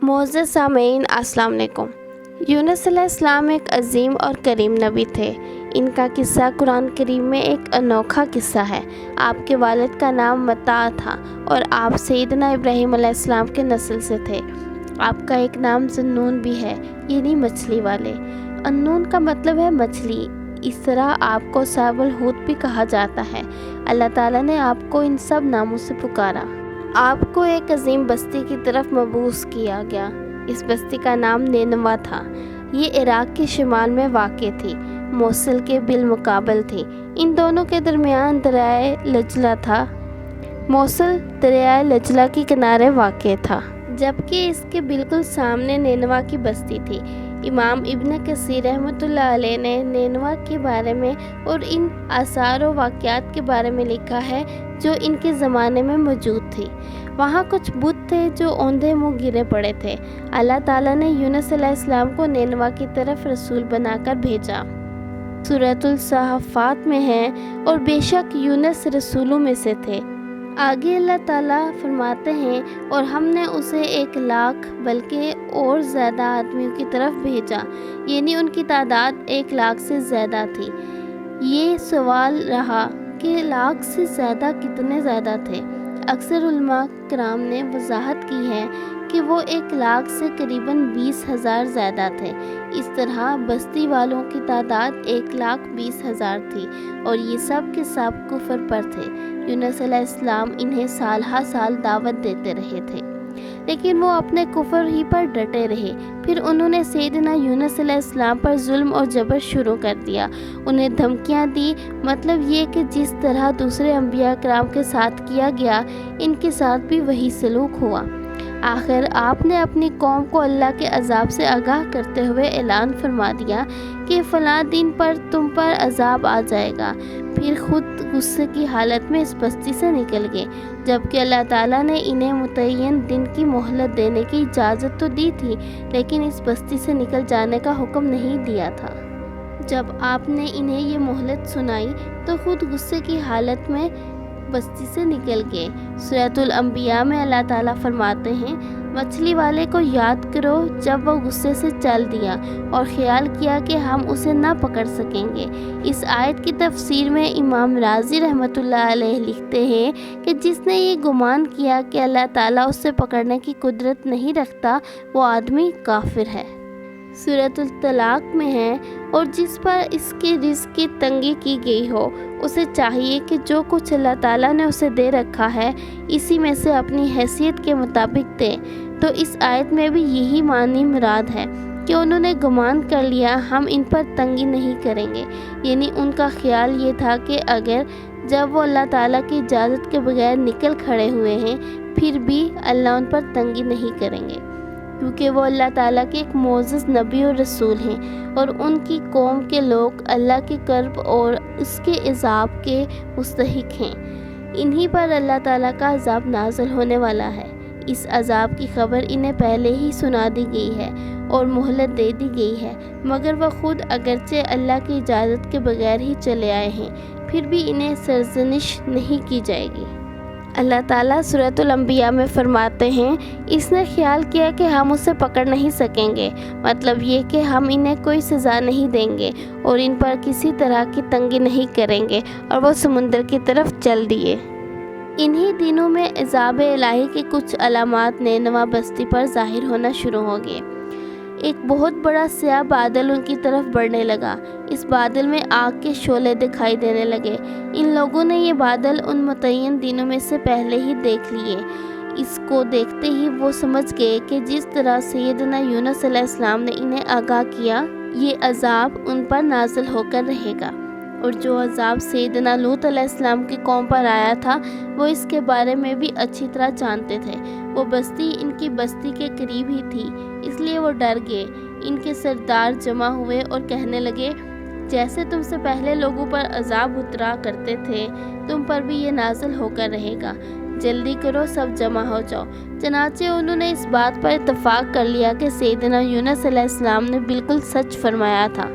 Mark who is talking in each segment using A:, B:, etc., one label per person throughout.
A: معزز سامعین السلام علیکم۔ یونس علیہ السلام ایک عظیم اور کریم نبی تھے۔ ان کا قصہ قرآن کریم میں ایک انوکھا قصہ ہے۔ آپ کے والد کا نام متاع تھا اور آپ سیدنا ابراہیم علیہ السلام کے نسل سے تھے۔ آپ کا ایک نام ذنون بھی ہے، یعنی مچھلی والے۔ انون کا مطلب ہے مچھلی۔ اس طرح آپ کو صاحب الحوت بھی کہا جاتا ہے۔ اللہ تعالیٰ نے آپ کو ان سب ناموں سے پکارا۔ آپ کو ایک عظیم بستی کی طرف مبعوث کیا گیا۔ اس بستی کا نام نینوا تھا۔ یہ عراق کے شمال میں واقع تھی، موصل کے بالمقابل تھی۔ ان دونوں کے درمیان دریائے لجلہ تھا۔ موصل دریائے لجلہ کے کنارے واقع تھا، جبکہ اس کے بالکل سامنے نینوا کی بستی تھی۔ امام ابن کثیر رحمۃ اللہ علیہ نے نینوا کے بارے میں اور ان آثار و واقعات کے بارے میں لکھا ہے جو ان کے زمانے میں موجود تھی۔ وہاں کچھ بت تھے جو اوندھے منہ گرے پڑے تھے۔ اللہ تعالیٰ نے یونس علیہ السلام کو نینوا کی طرف رسول بنا کر بھیجا۔ سورۃ الصافات میں ہے، اور بے شک یونس رسولوں میں سے تھے۔ آگے اللہ تعالیٰ فرماتے ہیں، اور ہم نے اسے 1,00,000 بلکہ اور زیادہ آدمیوں کی طرف بھیجا، یعنی ان کی تعداد 1,00,000 سے زیادہ تھی۔ یہ سوال رہا کہ 1,00,000 سے زیادہ کتنے زیادہ تھے؟ اکثر علماء کرام نے وضاحت کی ہے کہ وہ 1,00,000 سے قریباً 20,000 زیادہ تھے۔ اس طرح بستی والوں کی تعداد 1,20,000 تھی، اور یہ سب کے سب کفر پر تھے۔ یونس علیہ السلام انہیں سال ہر سال دعوت دیتے رہے تھے، لیکن وہ اپنے کفر ہی پر ڈٹے رہے۔ پھر انہوں نے سیدنا یونس علیہ السلام پر ظلم اور جبر شروع کر دیا، انہیں دھمکیاں دی۔ مطلب یہ کہ جس طرح دوسرے انبیاء کرام کے ساتھ کیا گیا، ان کے ساتھ بھی وہی سلوک ہوا۔ آخر آپ نے اپنی قوم کو اللہ کے عذاب سے آگاہ کرتے ہوئے اعلان فرما دیا کہ فلاں دن پر تم پر عذاب آ جائے گا۔ پھر خود غصے کی حالت میں اس بستی سے نکل گئے، جبکہ اللہ تعالیٰ نے انہیں متعین دن کی مہلت دینے کی اجازت تو دی تھی، لیکن اس بستی سے نکل جانے کا حکم نہیں دیا تھا۔ جب آپ نے انہیں یہ مہلت سنائی تو خود غصے کی حالت میں بستی سے نکل گئے۔ سورۃ الانبیاء میں اللہ تعالیٰ فرماتے ہیں، مچھلی والے کو یاد کرو جب وہ غصے سے چل دیا اور خیال کیا کہ ہم اسے نہ پکڑ سکیں گے۔ اس آیت کی تفسیر میں امام رازی رحمۃ اللہ علیہ لکھتے ہیں کہ جس نے یہ گمان کیا کہ اللہ تعالیٰ اسے پکڑنے کی قدرت نہیں رکھتا، وہ آدمی کافر ہے۔ سورۃ الطلاق میں ہے، اور جس پر اس کے رزق کی تنگی کی گئی ہو، اسے چاہیے کہ جو کچھ اللہ تعالیٰ نے اسے دے رکھا ہے، اسی میں سے اپنی حیثیت کے مطابق دے۔ تو اس آیت میں بھی یہی معنی مراد ہے کہ انہوں نے گمان کر لیا ہم ان پر تنگی نہیں کریں گے، یعنی ان کا خیال یہ تھا کہ اگر جب وہ اللہ تعالیٰ کی اجازت کے بغیر نکل کھڑے ہوئے ہیں، پھر بھی اللہ ان پر تنگی نہیں کریں گے، کیونکہ وہ اللہ تعالیٰ کے ایک معزز نبی اور رسول ہیں، اور ان کی قوم کے لوگ اللہ کے کرب اور اس کے عذاب کے مستحق ہیں۔ انہی پر اللہ تعالیٰ کا عذاب نازل ہونے والا ہے۔ اس عذاب کی خبر انہیں پہلے ہی سنا دی گئی ہے اور مہلت دے دی گئی ہے، مگر وہ خود اگرچہ اللہ کی اجازت کے بغیر ہی چلے آئے ہیں، پھر بھی انہیں سرزنش نہیں کی جائے گی۔ اللہ تعالیٰ سورۃ الانبیاء میں فرماتے ہیں، اس نے خیال کیا کہ ہم اسے پکڑ نہیں سکیں گے، مطلب یہ کہ ہم انہیں کوئی سزا نہیں دیں گے اور ان پر کسی طرح کی تنگی نہیں کریں گے، اور وہ سمندر کی طرف چل دیے۔ انہی دنوں میں عذاب الہی کے کچھ علامات نینوا بستی پر ظاہر ہونا شروع ہو گئے۔ ایک بہت بڑا سیاہ بادل ان کی طرف بڑھنے لگا۔ اس بادل میں آگ کے شعلے دکھائی دینے لگے۔ ان لوگوں نے یہ بادل ان متعین دنوں میں سے پہلے ہی دیکھ لیے۔ اس کو دیکھتے ہی وہ سمجھ گئے کہ جس طرح سیدنا یونس علیہ السلام نے انہیں آگاہ کیا، یہ عذاب ان پر نازل ہو کر رہے گا، اور جو عذاب سیدنا لوط علیہ السلام کی قوم پر آیا تھا، وہ اس کے بارے میں بھی اچھی طرح جانتے تھے۔ وہ بستی ان کی بستی کے قریب ہی تھی، اس لیے وہ ڈر گئے۔ ان کے سردار جمع ہوئے اور کہنے لگے، جیسے تم سے پہلے لوگوں پر عذاب اترا کرتے تھے، تم پر بھی یہ نازل ہو کر رہے گا۔ جلدی کرو، سب جمع ہو جاؤ۔ چنانچہ انہوں نے اس بات پر اتفاق کر لیا کہ سیدنا یونس علیہ السلام نے بالکل سچ فرمایا تھا۔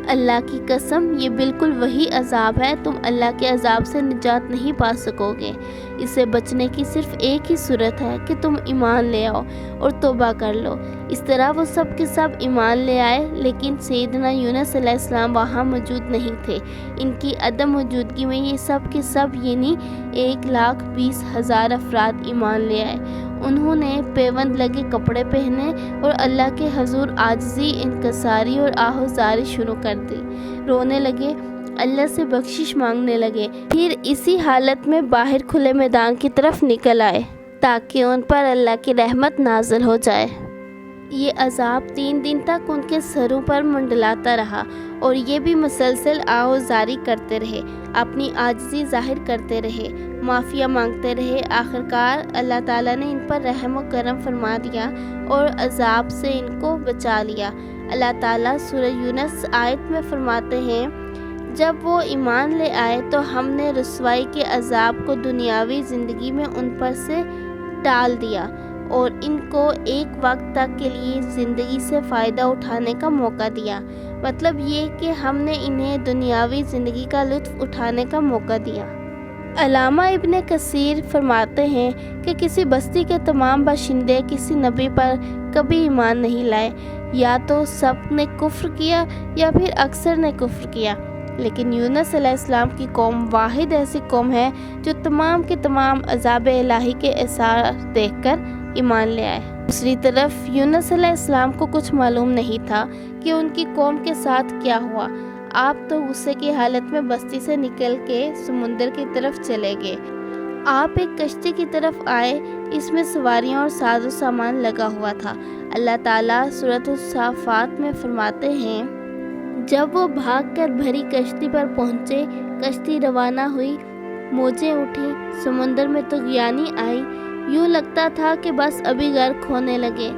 A: اللہ کی قسم یہ بالکل وہی عذاب ہے، تم اللہ کے عذاب سے نجات نہیں پا سکو گے۔ اسے بچنے کی صرف ایک ہی صورت ہے کہ تم ایمان لے آؤ اور توبہ کر لو۔ اس طرح وہ سب کے سب ایمان لے آئے، لیکن سیدنا یونس علیہ السلام وہاں موجود نہیں تھے۔ ان کی عدم موجودگی میں یہ سب کے سب یعنی 1,20,000 افراد ایمان لے آئے۔ انہوں نے پیوند لگے کپڑے پہنے اور اللہ کے حضور عاجزی، انکساری اور آہوزاری شروع کر دی، رونے لگے، اللہ سے بخشش مانگنے لگے، پھر اسی حالت میں باہر کھلے میدان کی طرف نکل آئے تاکہ ان پر اللہ کی رحمت نازل ہو جائے۔ یہ عذاب 3 دن تک ان کے سروں پر منڈلاتا رہا اور یہ بھی مسلسل آہوزاری کرتے رہے، اپنی عاجزی ظاہر کرتے رہے، معافیہ مانگتے رہے۔ آخرکار اللہ تعالیٰ نے ان پر رحم و کرم فرما دیا اور عذاب سے ان کو بچا لیا۔ اللہ تعالیٰ سورہ یونس آیت میں فرماتے ہیں، جب وہ ایمان لے آئے تو ہم نے رسوائی کے عذاب کو دنیاوی زندگی میں ان پر سے ٹال دیا اور ان کو ایک وقت تک کے لیے زندگی سے فائدہ اٹھانے کا موقع دیا۔ مطلب یہ کہ ہم نے انہیں دنیاوی زندگی کا لطف اٹھانے کا موقع دیا۔ علامہ ابن کثیر فرماتے ہیں کہ کسی بستی کے تمام باشندے کسی نبی پر کبھی ایمان نہیں لائے، یا تو سب نے کفر کیا یا پھر اکثر نے کفر کیا، لیکن یونس علیہ السلام کی قوم واحد ایسی قوم ہے جو تمام کے تمام عذاب الہی کے آثار دیکھ کر ایمان لے آئے۔ دوسری طرف یونس علیہ السلام کو کچھ معلوم نہیں تھا کہ ان کی قوم کے ساتھ کیا ہوا۔ آپ تو غصے کی حالت میں بستی سے نکل کے سمندر کی طرف چلے گئے۔ آپ ایک کشتی کی طرف آئے، اس میں سواریاں اور ساز و سامان لگا ہوا تھا۔ اللہ تعالیٰ سورۃ الصافات میں فرماتے ہیں، جب وہ بھاگ کر بھری کشتی پر پہنچے، کشتی روانہ ہوئی، موجیں اٹھیں، سمندر میں طغیانی آئی، یوں لگتا تھا کہ بس ابھی غرق ہونے لگے۔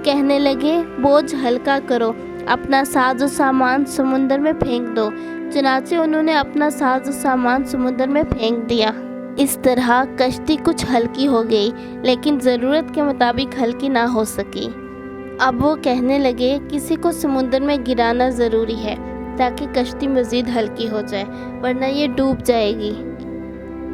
A: کہنے لگے، بوجھ ہلکا کرو، اپنا ساز و سامان سمندر میں پھینک دو۔ چنانچہ انہوں نے اپنا ساز و سامان سمندر میں پھینک دیا۔ اس طرح کشتی کچھ ہلکی ہو گئی، لیکن ضرورت کے مطابق ہلکی نہ ہو سکی۔ اب وہ کہنے لگے، کسی کو سمندر میں گرانا ضروری ہے تاکہ کشتی مزید ہلکی ہو جائے، ورنہ یہ ڈوب جائے گی۔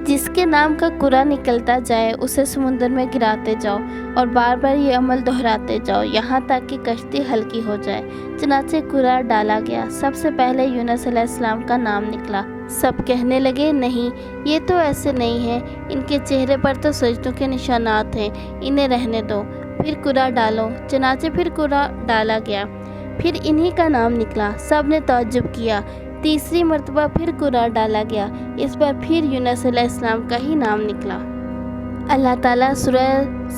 A: جس کے نام کا کرا نکلتا جائے اسے سمندر میں گراتے جاؤ اور بار بار یہ عمل دہراتے جاؤ یہاں تک کہ کشتی ہلکی ہو جائے۔ چنانچہ کرا ڈالا گیا، سب سے پہلے یونس علیہ السلام کا نام نکلا۔ سب کہنے لگے، نہیں، یہ تو ایسے نہیں ہے، ان کے چہرے پر تو سجدوں کے نشانات ہیں، انہیں رہنے دو، پھر کرا ڈالو۔ چنانچہ پھر کرا ڈالا گیا، پھر انہی کا نام نکلا۔ سب نے تعجب کیا۔ تیسری مرتبہ پھر کرا ڈالا گیا، اس بار پھر یونس علیہ السلام کا ہی نام نکلا۔ اللہ تعالیٰ سورہ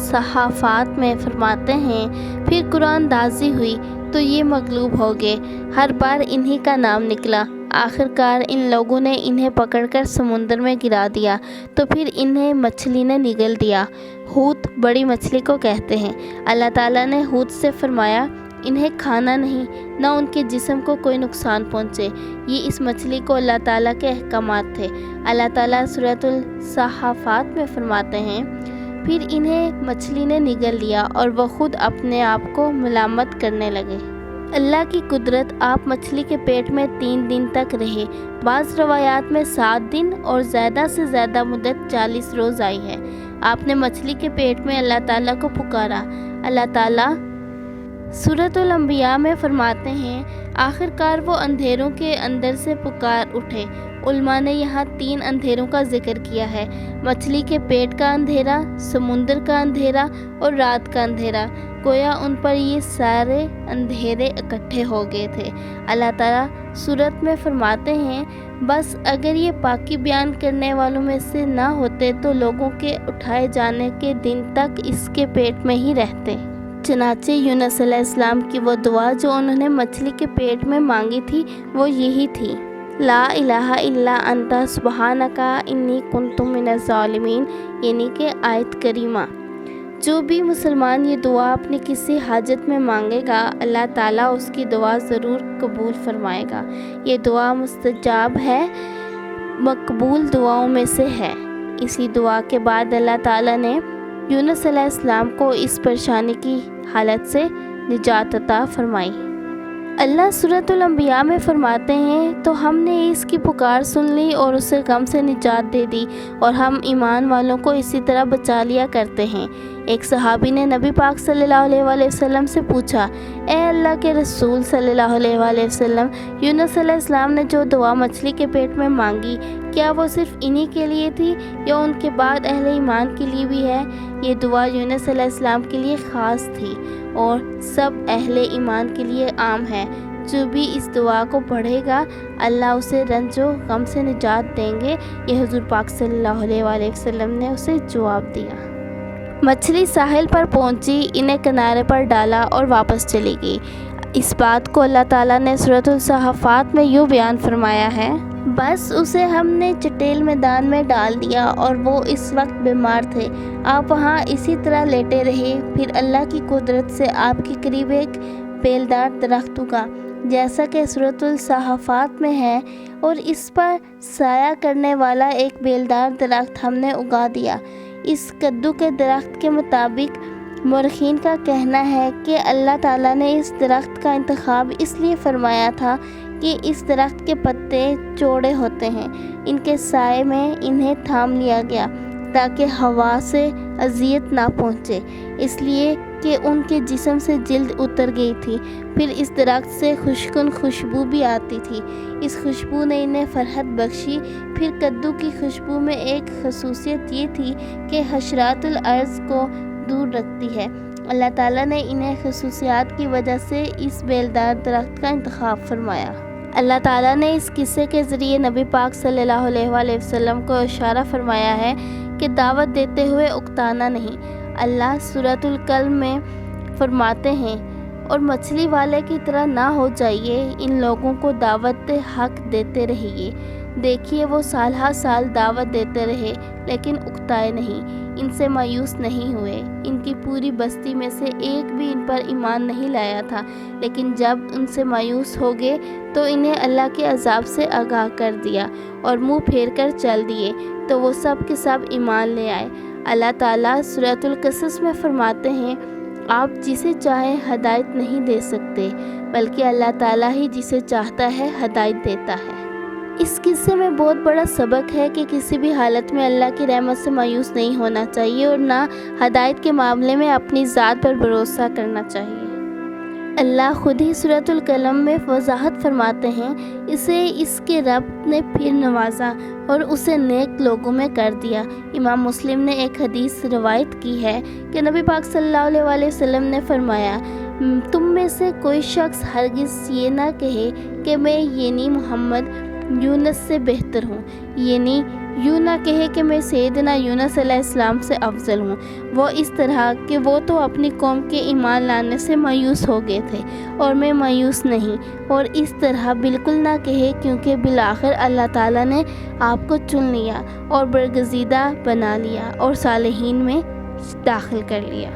A: صحافات میں فرماتے ہیں، پھر قرآن اندازی ہوئی تو یہ مغلوب ہو گئے، ہر بار انہی کا نام نکلا۔ آخرکار ان لوگوں نے انہیں پکڑ کر سمندر میں گرا دیا تو پھر انہیں مچھلی نے نگل دیا۔ حوت بڑی مچھلی کو کہتے ہیں۔ اللہ تعالیٰ نے حوت سے فرمایا، انہیں کھانا نہیں، نہ ان کے جسم کو کوئی نقصان پہنچے۔ یہ اس مچھلی کو اللہ تعالیٰ کے احکامات تھے۔ اللہ تعالیٰ سورۃ الصحافات میں فرماتے ہیں، پھر انہیں مچھلی نے نگل لیا اور وہ خود اپنے آپ کو ملامت کرنے لگے۔ اللہ کی قدرت، آپ مچھلی کے پیٹ میں 3 دن تک رہے۔ بعض روایات میں 7 دن اور زیادہ سے زیادہ مدت 40 روز آئی ہے۔ آپ نے مچھلی کے پیٹ میں اللہ تعالیٰ کو پکارا۔ اللہ تعالیٰ سورۃ الانبیاء میں فرماتے ہیں، آخرکار وہ اندھیروں کے اندر سے پکار اٹھے۔ علماء نے یہاں 3 اندھیروں کا ذکر کیا ہے، مچھلی کے پیٹ کا اندھیرا، سمندر کا اندھیرا اور رات کا اندھیرا۔ گویا ان پر یہ سارے اندھیرے اکٹھے ہو گئے تھے۔ اللہ تعالیٰ سورت میں فرماتے ہیں، بس اگر یہ پاکی بیان کرنے والوں میں سے نہ ہوتے تو لوگوں کے اٹھائے جانے کے دن تک اس کے پیٹ میں ہی رہتے۔ چنانچہ یونس علیہ السلام کی وہ دعا جو انہوں نے مچھلی کے پیٹ میں مانگی تھی وہ یہی تھی، لا الہ الا انت سبحانک انی کنت من الظالمین، یعنی کہ آیت کریمہ۔ جو بھی مسلمان یہ دعا اپنی کسی حاجت میں مانگے گا، اللہ تعالیٰ اس کی دعا ضرور قبول فرمائے گا۔ یہ دعا مستجاب ہے، مقبول دعاؤں میں سے ہے۔ اسی دعا کے بعد اللہ تعالیٰ نے یونس علیہ السلام کو اس پریشانی کی حالت سے نجات عطا فرمائی۔ اللہ سورۃ الانبیاء میں فرماتے ہیں، تو ہم نے اس کی پکار سن لی اور اسے غم سے نجات دے دی، اور ہم ایمان والوں کو اسی طرح بچا لیا کرتے ہیں۔ ایک صحابی نے نبی پاک صلی اللہ علیہ وآلہ وسلم سے پوچھا، اے اللہ کے رسول صلی اللہ علیہ وآلہ وسلم، یونس علیہ السلام نے جو دعا مچھلی کے پیٹ میں مانگی، کیا وہ صرف انہی کے لیے تھی یا ان کے بعد اہل ایمان کے لیے بھی ہے؟ یہ دعا یونس علیہ السلام کے لیے خاص تھی اور سب اہل ایمان کے لیے عام ہے۔ جو بھی اس دعا کو پڑھے گا اللہ اسے رنج و غم سے نجات دیں گے، یہ حضور پاک صلی اللہ علیہ وآلہ وسلم نے اسے جواب دیا۔ مچھلی ساحل پر پہنچی، انہیں کنارے پر ڈالا اور واپس چلی گئی۔ اس بات کو اللہ تعالیٰ نے سورۃ الصافات میں یوں بیان فرمایا ہے، بس اسے ہم نے چٹیل میدان میں ڈال دیا اور وہ اس وقت بیمار تھے، آپ وہاں اسی طرح لیٹے رہے، پھر اللہ کی قدرت سے آپ کے قریب ایک بیلدار درخت اگا جیسا کہ سورۃ الصافات میں ہے، اور اس پر سایہ کرنے والا ایک بیلدار درخت ہم نے اگا دیا۔ اس کدو کے درخت کے مطابق مورخین کا کہنا ہے کہ اللہ تعالیٰ نے اس درخت کا انتخاب اس لیے فرمایا تھا کہ اس درخت کے پتے چوڑے ہوتے ہیں، ان کے سائے میں انہیں تھام لیا گیا تاکہ ہوا سے اذیت نہ پہنچے، اس لیے کہ ان کے جسم سے جلد اتر گئی تھی۔ پھر اس درخت سے خوشگوار خوشبو بھی آتی تھی، اس خوشبو نے انہیں فرحت بخشی۔ پھر کدو کی خوشبو میں ایک خصوصیت یہ تھی کہ حشرات الارض کو دور رکھتی ہے۔ اللہ تعالیٰ نے انہیں خصوصیات کی وجہ سے اس بیلدار درخت کا انتخاب فرمایا۔ اللہ تعالیٰ نے اس قصے کے ذریعے نبی پاک صلی اللہ علیہ وآلہ وسلم کو اشارہ فرمایا ہے کہ دعوت دیتے ہوئے اکتانا نہیں۔ اللہ سورۃ القلم میں فرماتے ہیں، اور مچھلی والے کی طرح نہ ہو جائیے، ان لوگوں کو دعوت حق دیتے رہیے۔ دیکھیے وہ سال ہر سال دعوت دیتے رہے لیکن اکتائے نہیں، ان سے مایوس نہیں ہوئے۔ ان کی پوری بستی میں سے ایک بھی ان پر ایمان نہیں لایا تھا، لیکن جب ان سے مایوس ہو گئے تو انہیں اللہ کے عذاب سے آگاہ کر دیا اور منہ پھیر کر چل دیے، تو وہ سب کے سب ایمان لے آئے۔ اللہ تعالیٰ سورۃ القصص میں فرماتے ہیں، آپ جسے چاہیں ہدایت نہیں دے سکتے، بلکہ اللہ تعالیٰ ہی جسے چاہتا ہے ہدایت دیتا ہے۔ اس قصے میں بہت بڑا سبق ہے کہ کسی بھی حالت میں اللہ کی رحمت سے مایوس نہیں ہونا چاہیے اور نہ ہدایت کے معاملے میں اپنی ذات پر بھروسہ کرنا چاہیے۔ اللہ خود ہی سورۃ القلم میں وضاحت فرماتے ہیں، اسے اس کے رب نے پھر نوازا اور اسے نیک لوگوں میں کر دیا۔ امام مسلم نے ایک حدیث روایت کی ہے کہ نبی پاک صلی اللہ علیہ وآلہ وسلم نے فرمایا، تم میں سے کوئی شخص ہرگز یہ نہ کہے کہ میں یعنی محمد یونس سے بہتر ہوں، یعنی یوں نہ کہے کہ میں سیدنا یونس علیہ السلام سے افضل ہوں، وہ اس طرح کہ وہ تو اپنی قوم کے ایمان لانے سے مایوس ہو گئے تھے اور میں مایوس نہیں، اور اس طرح بالکل نہ کہے کیونکہ بالآخر اللہ تعالیٰ نے آپ کو چن لیا اور برگزیدہ بنا لیا اور صالحین میں داخل کر لیا۔